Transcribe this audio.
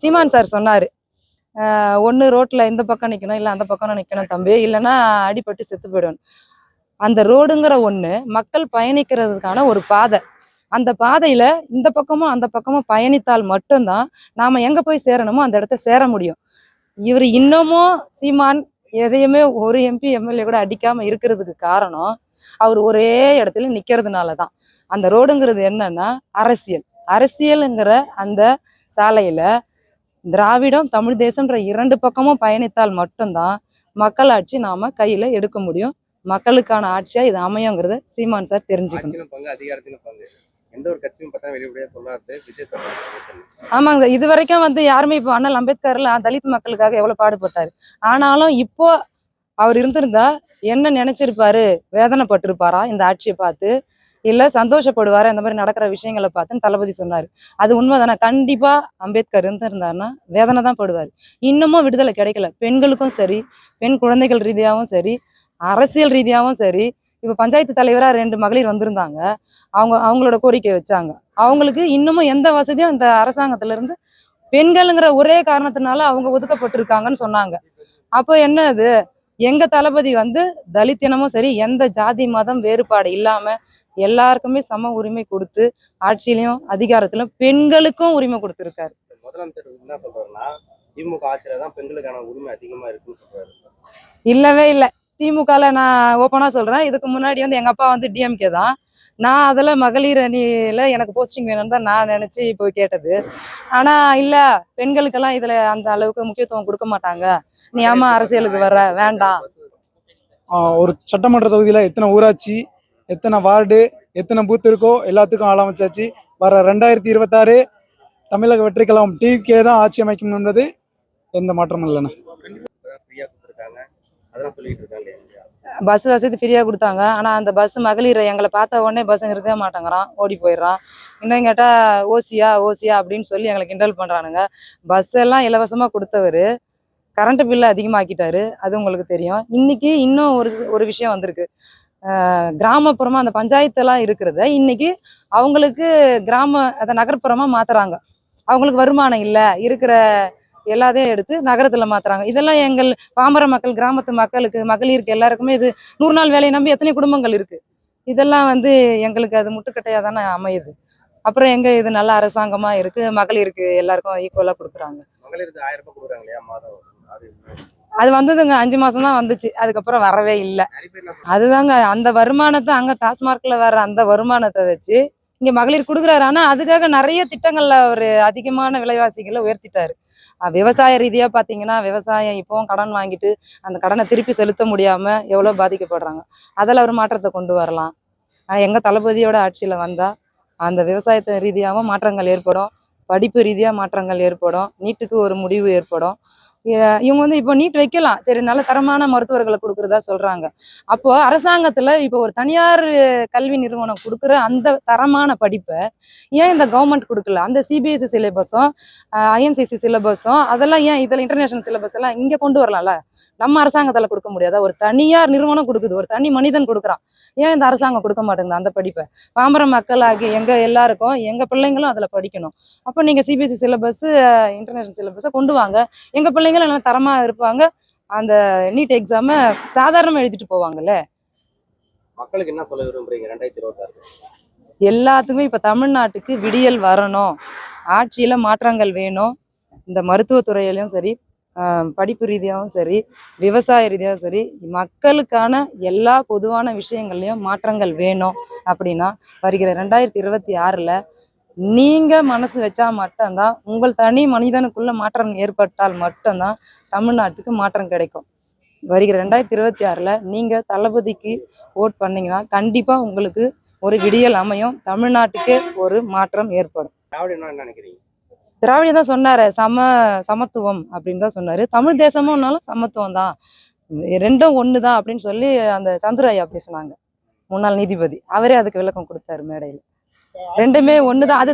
சீமான் sir சொன்னாரு, ஒன்று ரோட்ல இந்த பக்கம் நிக்கணும், இல்லை அந்த பக்கம் நிக்கணும் தம்பி, இல்லைன்னா அடிபட்டு செத்து போயிடும். அந்த ரோடுங்கிற ஒண்ணு மக்கள் பயணிக்கிறதுக்கான ஒரு பாதை. அந்த பாதையில இந்த பக்கமும் அந்த பக்கமும் பயணித்தால் மட்டும்தான் நாம எங்க போய் சேரணுமோ அந்த இடத்த சேர முடியும். இவர் இன்னமும் சீமான் எதையுமே ஒரு எம்பி எம்எல்ஏ கூட அடிக்காம இருக்கிறதுக்கு காரணம் அவர் ஒரே இடத்துல நிக்கிறதுனாலதான். அந்த ரோடுங்கிறது என்னன்னா அரசியல். அரசியலுங்கிற அந்த சாலையில திராவிடம் தமிழ் தேசம்ன்ற இரண்டு பக்கமும் பயணித்தால் மட்டும்தான் மக்களாட்சி நாம கையில எடுக்க முடியும். மக்களுக்கான ஆட்சியா இது அமையுங்கிறத சீமான் சார் தெரிஞ்சுக்கணும். எந்த ஒரு கட்சியும் பார்த்தா வெளிப்படையா சொல்லாது விஜய் சார். ஆமாங்க, இது வரைக்கும் யாருமே இப்போ அண்ணல் அம்பேத்கர்லாம் தலித் மக்களுக்காக எவ்வளவு பாடுபட்டாரு. ஆனாலும் இப்போ அவர் இருந்திருந்தா என்ன நினைச்சிருப்பாரு, வேதனைப்பட்டிருப்பாரா இந்த ஆட்சியை பார்த்து, இல்ல சந்தோஷப்படுவாரு இந்த மாதிரி நடக்கிற விஷயங்களை பார்த்துன்னு தளபதி சொன்னாரு. அது உண்மைதானே? கண்டிப்பா அம்பேத்கர் இருந்திருந்தாருன்னா வேதனை தான் படுவார். இன்னமும் விடுதலை கிடைக்கல, பெண்களுக்கும் சரி, பெண் குழந்தைகள் ரீதியாகவும் சரி, அரசியல் ரீதியாகவும் சரி. இப்ப பஞ்சாயத்து தலைவரா 2 மகளிர் வந்திருந்தாங்க. அவங்களோட கோரிக்கை வச்சாங்க. அவங்களுக்கு இன்னமும் எந்த வசதியும் இந்த அரசாங்கத்துல இருந்து பெண்கள்ங்கிற ஒரே காரணத்தினால அவங்க ஒதுக்கப்பட்டிருக்காங்கன்னு சொன்னாங்க. அப்போ என்ன அது? எங்க தளபதி தலித் இனமும் சரி, எந்த ஜாதி மதம் வேறுபாடு இல்லாம எல்லாருக்குமே சம உரிமை கொடுத்து ஆட்சியிலையும் அதிகாரத்திலும் பெண்களுக்கும் உரிமை கொடுத்திருக்காரு. முதலமைச்சர் என்ன சொல்றாருன்னா, திமுக ஆட்சியில தான் பெண்களுக்கான உரிமை அதிகமா இருக்குன்னு சொல்றாரு. இல்லவே இல்லை. திமுகல நான் ஓப்பனா சொல்றேன், இதுக்கு முன்னாடி எங்க அப்பா டிஎம்கே தான். நான் அதில் மகளிர் அணியில் எனக்கு போஸ்டிங் வேணும்னு தான் நான் நினச்சி போய் கேட்டது. ஆனால் இல்லை, பெண்களுக்கெல்லாம் இதில் அந்த அளவுக்கு முக்கியத்துவம் கொடுக்க மாட்டாங்க, நீ ஏமா அரசியலுக்கு வர வேண்டாம். ஒரு சட்டமன்ற தொகுதியில் எத்தனை ஊராட்சி, எத்தனை வார்டு, எத்தனை பூத் இருக்கோ எல்லாத்துக்கும் ஆரம்பிச்சாச்சு. வர 2026 தமிழக வெற்றிக் கழகம் டிவிகே தான் ஆட்சி அமைக்கும் என்பது எந்த மாற்றமும் இல்லைண்ணா. பஸ் வசதி ஃப்ரீயாக கொடுத்தாங்க. ஆனால் அந்த பஸ் மகளிர் எங்களை பார்த்த உடனே பஸ் நிறுத்தவே மாட்டேங்கிறான், ஓடி போயிடுறான். இன்னும் கேட்டால் ஓசியா அப்படின்னு சொல்லி எங்களை கிண்டல் பண்ணுறானுங்க. பஸ் எல்லாம் இலவசமாக கொடுத்தவர் கரண்ட் பில்லு அதிகமாக்கிட்டாரு, அது உங்களுக்கு தெரியும். இன்னைக்கு இன்னும் ஒரு விஷயம் வந்திருக்கு. கிராமப்புறமா அந்த பஞ்சாயத்தெல்லாம் இருக்கிறத இன்னைக்கு அவங்களுக்கு அதை நகர்ப்புறமா மாத்துறாங்க. அவங்களுக்கு வருமானம் இல்லை, இருக்கிற எல்லாத்தையும் எடுத்து நகரத்துல மாத்துறாங்க. இதெல்லாம் எங்கள் பாமர மக்கள், கிராமத்து மக்களுக்கு, மகளிருக்கு எல்லாருக்குமே இது 100 நாள் வேலையை நம்பி எத்தனை குடும்பங்கள் இருக்கு. இதெல்லாம் எங்களுக்கு அது முட்டுக்கட்டையா தானே அமையுது. அப்புறம் எங்க இது நல்ல அரசாங்கமா இருக்கு, மகளிருக்கு எல்லாருக்கும் ஈக்குவலா கொடுக்குறாங்க. மகளிருக்கு 1000 ரூபாய் கொடுக்குறாங்க மாதம். அது வந்ததுங்க 5 மாசம் தான் வந்துச்சு, அதுக்கப்புறம் வரவே இல்லை. அதுதாங்க அந்த வருமானத்தை அங்க டாஸ்மார்க்ல வர அந்த வருமானத்தை வச்சு இங்க மகளிர் கொடுக்குறாரு. ஆனா அதுக்காக நிறைய திட்டங்கள்ல ஒரு அதிகமான விலைவாசிகளை உயர்த்திட்டாரு. விவசாய ரீதியா பாத்தீங்கன்னா, விவசாயம் இப்பவும் கடன் வாங்கிட்டு அந்த கடனை திருப்பி செலுத்த முடியாம எவ்வளவு பாதிக்கப்படுறாங்க. அதில் ஒரு மாற்றத்தை கொண்டு வரலாம். ஆனா எங்க தளபதியோட ஆட்சியில வந்தா அந்த விவசாயத்தை ரீதியாகவும் மாற்றங்கள் ஏற்படும், படிப்பு ரீதியா மாற்றங்கள் ஏற்படும், நீட்டுக்கு ஒரு முடிவு ஏற்படும். இவங்க இப்போ நீட் வைக்கலாம், சரி, நல்ல தரமான மருத்துவர்களை கொடுக்குறதா சொல்றாங்க. அப்போ அரசாங்கத்துல இப்போ ஒரு தனியார் கல்வி நிறுவனம் கொடுக்குற அந்த தரமான படிப்பை ஏன் இந்த கவர்மெண்ட் கொடுக்கல? அந்த சிபிஎஸ்சி சிலபஸும் ஐஎன்சிசி சிலபஸும் அதெல்லாம் ஏன் இதில் இன்டர்நேஷனல் சிலபஸ் எல்லாம் இங்கே கொண்டு வரலாம்ல? நம்ம அரசாங்கத்தில் கொடுக்க முடியாதா? ஒரு தனியார் நிறுவனம் கொடுக்குது, ஒரு தனி மனிதன் கொடுக்குறான், ஏன் இந்த அரசாங்கம் கொடுக்க மாட்டேங்குது அந்த படிப்பை? பாமர மக்களாகி எங்க எல்லாருக்கும், எங்க பிள்ளைங்களும் அதில் படிக்கணும். அப்போ நீங்க சிபிஎஸ்சி சிலபஸ், இன்டர்நேஷனல் சிலபஸை கொண்டு வாங்க, எங்க பிள்ளைங்களும் நல்லா தரமா இருப்பாங்க, அந்த நீட் எக்ஸாம சாதாரணமா எழுதிட்டு போவாங்கல்ல. மக்களுக்கு என்ன சொல்ல விரும்புறீங்க 2026? எல்லாத்துக்குமே இப்ப தமிழ்நாட்டுக்கு விடியல் வரணும், ஆட்சியில மாற்றங்கள் வேணும். இந்த மருத்துவத்துறையிலையும் சரி, படிப்பு ரீதியாகவும் சரி, விவசாய ரீதியாகவும் சரி, மக்களுக்கான எல்லா பொதுவான விஷயங்கள்லையும் மாற்றங்கள் வேணும். அப்படின்னா வருகிற 2026ல நீங்க மனசு வச்சா மட்டும்தான், உங்கள் தனி மனிதனுக்குள்ள மாற்றம் ஏற்பட்டால் மட்டும்தான் தமிழ்நாட்டுக்கு மாற்றம் கிடைக்கும். வருகிற 2026ல நீங்க தளபதிக்கு ஓட் பண்ணீங்கன்னா கண்டிப்பா உங்களுக்கு ஒரு விடியல் அமையும், தமிழ்நாட்டுக்கே ஒரு மாற்றம் ஏற்படும். திராவிட தான் சொன்னாரு, சமத்துவம் அப்படின்னு தான் சொன்னாரு. தமிழ் தேசமும்னாலும் சமத்துவம் தான், ரெண்டும் ஒண்ணுதான் அப்படின்னு சொல்லி அந்த சந்திரய்யா பேசினாங்க, முன்னாள் நீதிபதி. அவரே அதுக்கு விளக்கம் கொடுத்தாரு மேடையில். ரெண்டுமே ஒண்ணுதான். அது